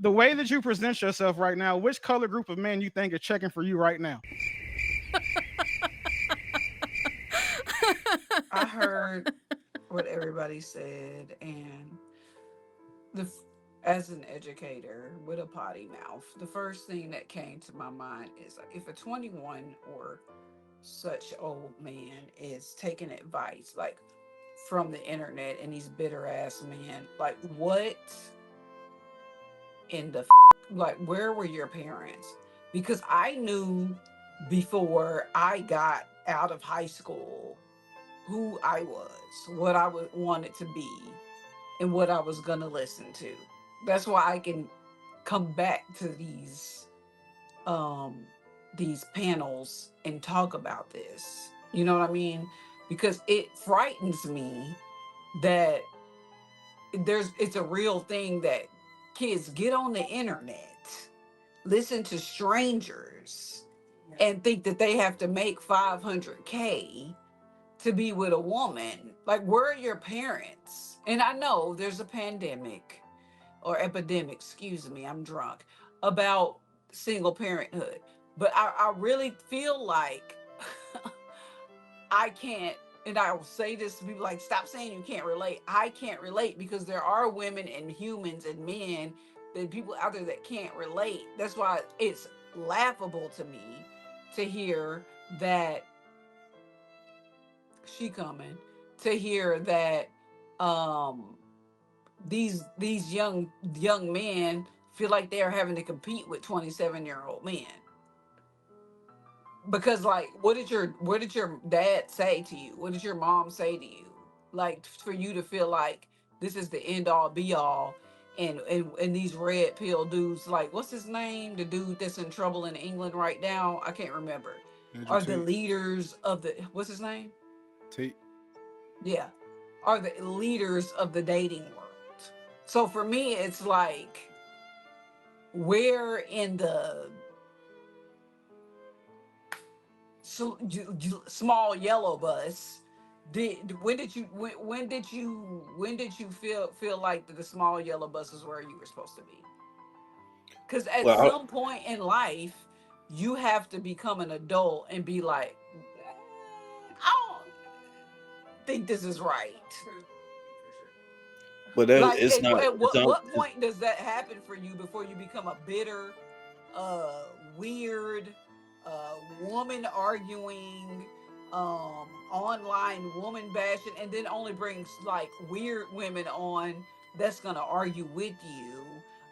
the way that you present yourself right now, which color group of men you think are checking for you right now? I heard what everybody said, and the as an educator with a potty mouth, the first thing that came to my mind is like, if a 21 or such old man is taking advice like from the internet and these bitter ass men, like what in the like where were your parents? Because I knew before I got out of high school who I was, what I would wanted to be, and what I was gonna listen to. That's why I can come back to um these panels and talk about this. You know what I mean? Because it frightens me that it's a real thing that kids get on the internet, listen to strangers, and think that they have to make 500K to be with a woman. Like, where are your parents? And I know there's a pandemic or epidemic, excuse me, I'm drunk, about single parenthood. But I really feel like I can't, and I will say this to people like, stop saying you can't relate. I can't relate because there are women and humans and men, and people out there that can't relate. That's why it's laughable to me to hear that she coming, to hear that um these young men feel like they're having to compete with 27-year-old men. Because like, what did your dad say to you? What did your mom say to you? Like, for you to feel like this is the end all be all, and these red pill dudes, like, what's his name, the dude that's in trouble in England right now, I can't remember, Andrew are the Tate. leaders of the, what's his name, Tate. yeah, are the leaders of the dating world. So for me, it's like, where in the small yellow bus did when did you when did you feel like the small yellow bus is where you were supposed to be? Because at Well, some point in life, you have to become an adult and be like, I don't think this is right. but that, Like, it's not. at It's what not. point does that happen for you before you become a bitter, weird, woman arguing, online woman bashing, and then only brings like weird women on that's gonna argue with you,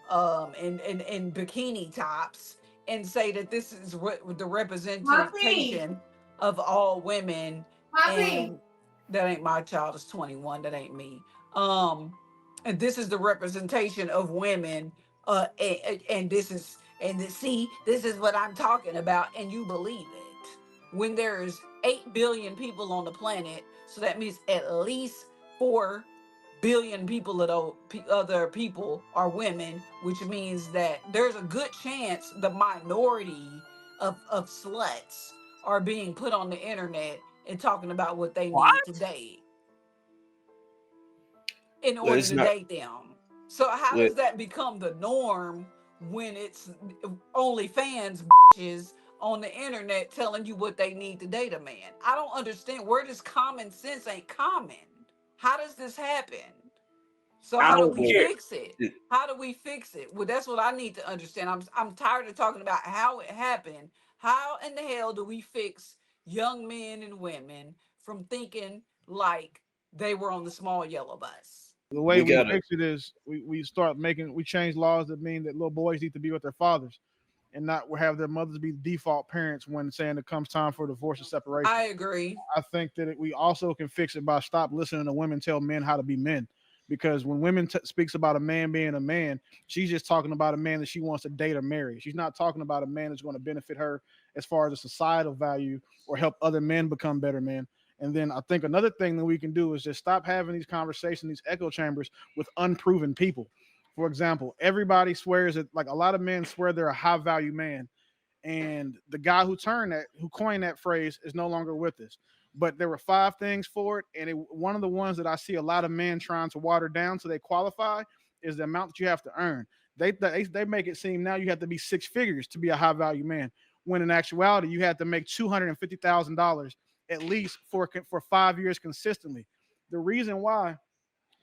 and bikini tops, and say that this is what the Puppy, representation of all women, puppy. and that ain't my child is 21, that ain't me. um and this is the representation of women, and this is, see, this is what I'm talking about, and you believe it when there's 8 billion people on the planet, so that means at least 4 billion people of other people are women, which means that there's a good chance the minority of sluts are being put on the internet and talking about what they need to date in Well, order it's to not. date them. So how Well, does that become the norm when it's only fans bitches on the internet telling you what they need to date a man? I don't understand. Where does common sense ain't common? How does this happen? So I how do don't we care. fix it? How do we fix it? Well, that's what I need to understand. I'm tired of talking about how it happened. How in the hell do we fix young men and women from thinking like they were on the small yellow bus? The way We we gotta. fix it is we change laws that mean that little boys need to be with their fathers and not have their mothers be default parents when saying it comes time for divorce or separation. I agree. I think that we also can fix it by stop listening to women tell men how to be men. Because when women speaks about a man being a man, she's just talking about a man that she wants to date or marry. She's not talking about a man that's going to benefit her as far as a societal value or help other men become better men. And then I think another thing that we can do is just stop having these conversations, these echo chambers with unproven people. For example, everybody swears that, like, a lot of men swear they're a high value man, and the guy who coined that phrase is no longer with us. But there were 5 things for it, and one of the ones that I see a lot of men trying to water down so they qualify is the amount that you have to earn. They make it seem now you have to be six figures to be a high value man, when in actuality you have to make $250,000 at least for 5 years consistently. The reason why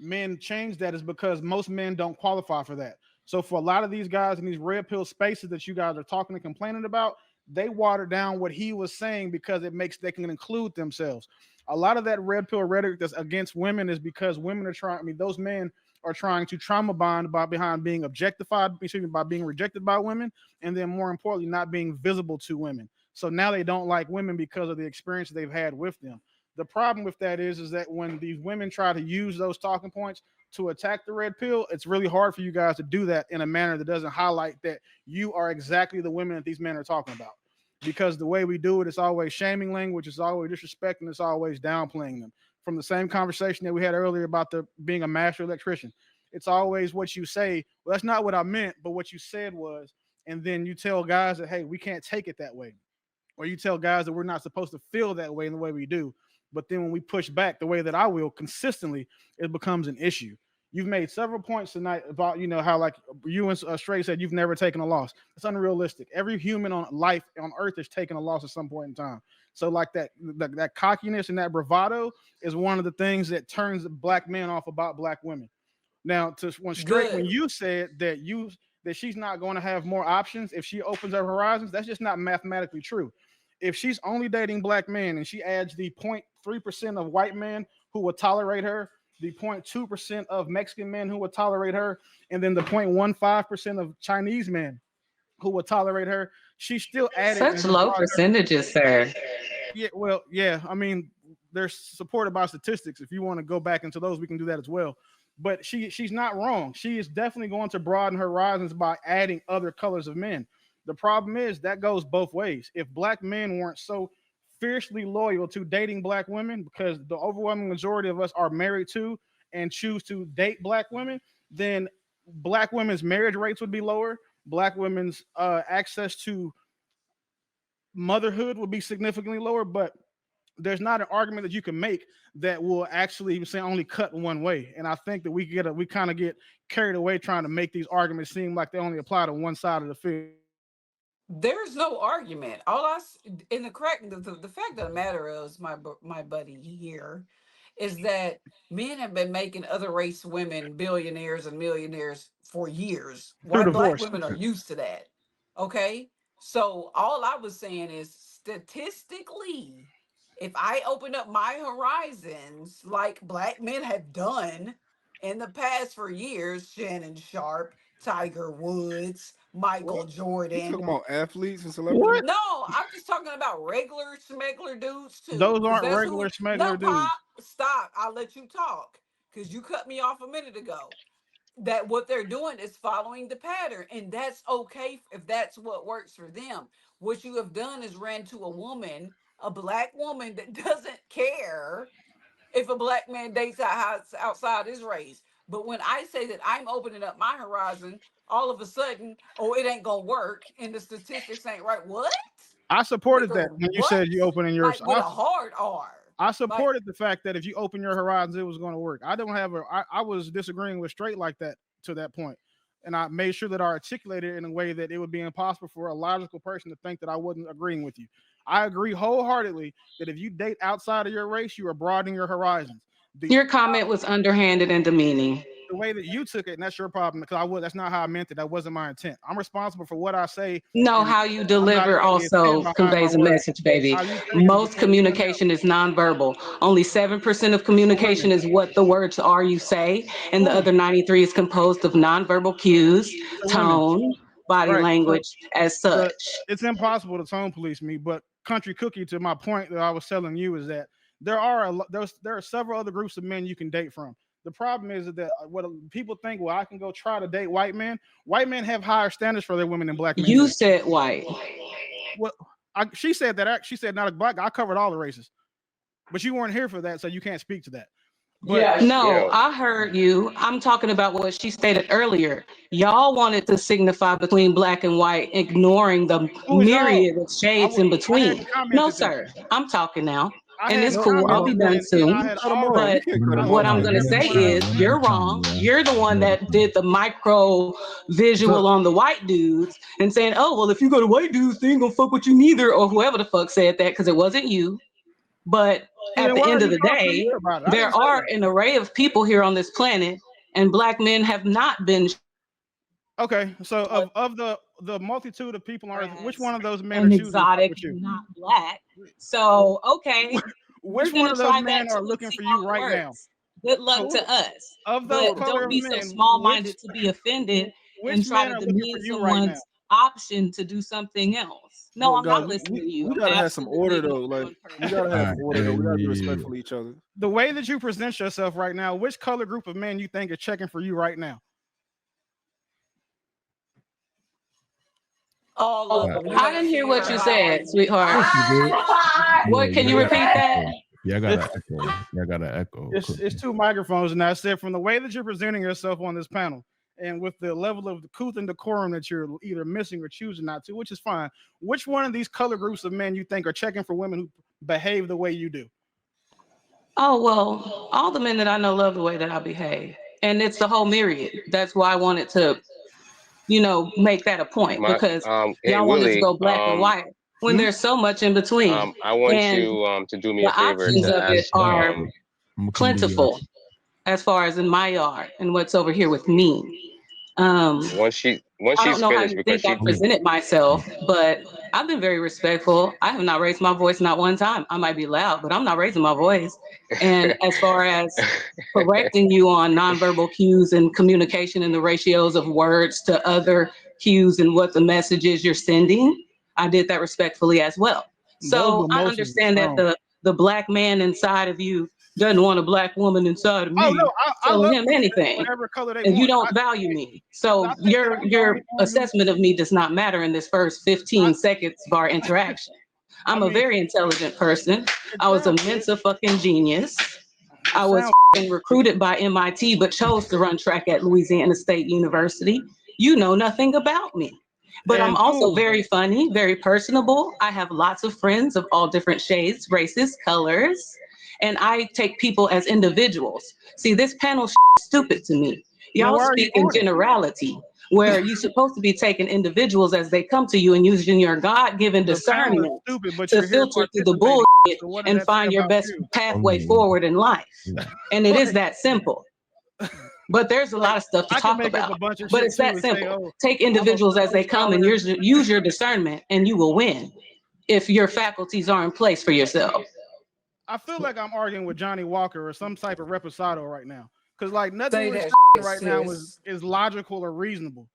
men change that is because most men don't qualify for that. So for a lot of these guys in these red pill spaces that you guys are talking and complaining about, they water down what he was saying because it makes they can include themselves. A lot of that red pill rhetoric that's against women is because women are trying. I mean, those men are trying to trauma bond by behind being objectified, excuse me, by being rejected by women, and then more importantly, not being visible to women. So now they don't like women because of the experience they've had with them. The problem with that is that when these women try to use those talking points to attack the red pill, it's really hard for you guys to do that in a manner that doesn't highlight that you are exactly the women that these men are talking about. Because the way we do it, it's always shaming language, it's always disrespecting, it's always downplaying them. From the same conversation that we had earlier about the being a master electrician, it's always what you say. Well, that's not what I meant, but what you said was, and then you tell guys that hey, we can't take it that way, or you tell guys that we're not supposed to feel that way in the way we do. But then when we push back the way that I will consistently, it becomes an issue. You've made several points tonight about how like you and Stray said you've never taken a loss. It's unrealistic. Every human on life on Earth has taken a loss at some point in time. So like that cockiness and that bravado is one of the things that turns black men off about black women. Now, when Good. you said that she's not going to have more options if she opens her horizons, that's just not mathematically true. If she's only dating black men and she adds the 0.3% of white men who will tolerate her, the 0.2% of Mexican men who will tolerate her, and then the 0.15% of Chinese men who will tolerate her, she's still added Such and low brought her. percentages, sir. Yeah, well, yeah. I mean, they're supported by statistics. If you want to go back into those, we can do that as well. But she's not wrong. She is definitely going to broaden her horizons by adding other colors of men. The problem is that goes both ways. If black men weren't so fiercely loyal to dating black women, because the overwhelming majority of us are married to and choose to date black women, then black women's marriage rates would be lower. Black women's access to motherhood would be significantly lower. But there's not an argument that you can make that will actually say only cut one way. And I think that we kind of get carried away trying to make these arguments seem like they only apply to one side of the field. There's no argument. In the correct the fact of the matter is, my buddy here, is that men have been making other race women billionaires and millionaires for years. Through White black divorce. women are used to that. Okay, so all I was saying is statistically, if I open up my horizons like black men have done in the past for years, Shannon Sharp, Tiger Woods, Michael What? You talking Jordan. about athletes and celebrities? What? No, I'm just talking about regular smuggler dudes too, Those because aren't that's regular who. No, smuggler dudes. Pop, stop. I'll let you talk because you cut me off a minute ago. That what they're doing is following the pattern, and that's okay if that's what works for them. What you have done is ran to a woman, a black woman that doesn't care if a black man dates outside his race. But when I say that I'm opening up my horizon, all of a sudden, oh, it ain't gonna work, and the statistics ain't right. What? I supported that Nigga, when you what? said you opening yours. Like with a hard R. I Like, supported the fact that if you open your horizons, it was going to work. I don't have I was disagreeing with Straight like that to that point, and I made sure that I articulated it in a way that it would be impossible for a logical person to think that I wasn't agreeing with you. I agree wholeheartedly that if you date outside of your race, you are broadening your horizons. The Your comment was underhanded and demeaning. the way that you took it, and that's your problem because that's not how I meant it. That wasn't my intent. I'm responsible for what I say, No, and how you I'm not deliver going to stand also behind my conveys a words. message, baby. How you take it is Most between you and them. communication is nonverbal. Only 7% of For women, communication is what the words are you say, and for the women, other 93 is composed of nonverbal cues, for women. tone, body Right. So language as the such. it's impossible to tone police me, but country cookie to my point that I was telling you is that there are several other groups of men you can date from. The problem is that what people think, well, I can go try to date white men. White men have higher standards for their women than black men You do. said white. Well, she said that. She said not a black. I covered all the races, but you weren't here for that, so you can't speak to that. But No, Yeah. I heard you. I'm talking about what she stated earlier. Y'all wanted to signify between black and white, ignoring the who is y'all? myriad of shades in I hadn't between. No, commented that. sir. I'm talking now. and it's had cool. I'll be commented done and soon. I had Cut him off. But You can't cut him what off. I'm going to say is, you're wrong. You're the one that did the micro visual on the white dudes and saying, oh, well, if you go to white dudes, they ain't going to fuck with you neither, or whoever the fuck said that, because it wasn't you. But at the why end are of you the talking to day, me about it? I there didn't say are that. an array of people here on this planet, and black men have not been Okay, so of the multitude of people on earth, which one of those men are and choosing to fuck exotic with you? and not black. So, okay, we're Which one gonna of those try that men too are and looking see for how you it right now? works. Good luck So to us. of those But color don't of be so men, small-minded to be offended which and try men to are looking for demean you right now? someone's option to do something else. No, Well, I'm guys, not listening to you. we I'm gotta have some order absolutely though. not Like one person. we gotta have order though. We gotta be respectful to each other. The way that you present yourself right now, which color group of men you think are checking for you right now? All of them. I didn't hear what you said, sweetheart. What? Can you repeat that? Yeah, I got an echo. Yeah, I got an echo. It's two microphones, and I said from the way that you're presenting yourself on this panel, and with the level of the couth and decorum that you're either missing or choosing not to, which is fine. Which one of these color groups of men you think are checking for women who behave the way you do? Oh, well, all the men that I know love the way that I behave. And it's the whole myriad. That's why I wanted to, make that a point, because Hey y'all wanted to Willie, go black and white when there's so much in between. I want And you to do me the a favor options to of it ask are plentiful as far as in my yard and what's over here with me. once I don't she's know how finished, you because think I she presented myself, but I've been very respectful. I have not raised my voice not one time. I might be loud, but I'm not raising my voice. And as far as correcting you on nonverbal cues and communication and the ratios of words to other cues and what the message is you're sending, I did that respectfully as well. So I understand that the black man inside of you doesn't want a black woman inside of Oh me no, I telling love him anything, whatever color they and you want. don't value me. So I take that I'm the your only one who. assessment of me does not matter in this first 15 seconds of our interaction. I'm a very intelligent person. I was a Mensa fucking genius. I was recruited by MIT, but chose to run track at Louisiana State University. You know nothing about me. But I'm also very funny, very personable. I have lots of friends of all different shades, races, colors, and I take people as individuals. See, this panel is stupid to me. Y'all speak in generality, where you're supposed to be taking individuals as they come to you and using your God-given discernment to filter through the bullshit and find your best pathway forward in life. And it is that simple. But there's a lot of stuff to talk about. But it's that simple. Take individuals as they come and use your discernment, and you will win if your faculties are in place for yourself. I feel like I'm arguing with Johnny Walker or some type of reposado right now, because like nothing we're right now is logical or reasonable.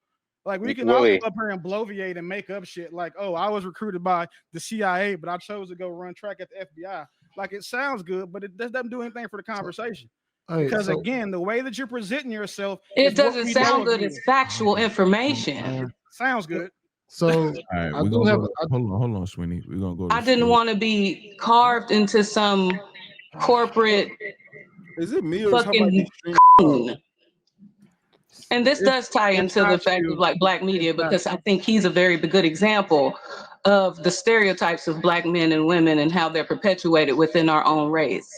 Like we can all come up here and bloviate and make up shit like, oh, I was recruited by the CIA, but I chose to go run track at the FBI. Like it sounds good, but it doesn't do anything for the conversation. Because again, the way that you're presenting yourself, it doesn't sound good. It's factual information. Sounds good. So hold on, Sweeney. We're gonna go. I didn't want to be carved into some corporate. Is it me or fucking and this does tie into the fact of like black media, because I think he's a very good example of the stereotypes of black men and women and how they're perpetuated within our own race.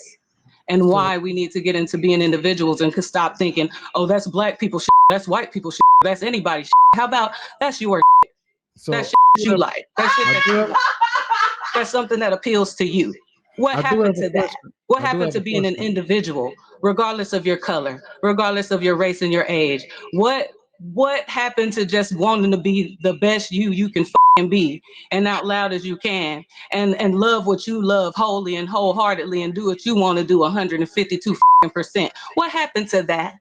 And why we need to get into being individuals and could stop thinking, oh, that's black people shit, that's white people shit, that's anybody shit. How about that's your shit? That shit you like. That shit that you like. That's something that appeals to you. What happened to that? What happened to being an individual, regardless of your color, regardless of your race and your age? What happened to just wanting to be the best you can be, and out loud as you can, and love what you love wholly and wholeheartedly, and do what you want to do 152%? What happened to that?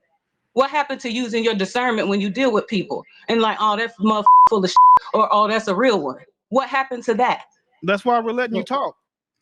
What happened to using your discernment when you deal with people and like, oh, that's motherfucker full of shit, or oh, that's a real one? What happened to that? That's why we're letting you talk.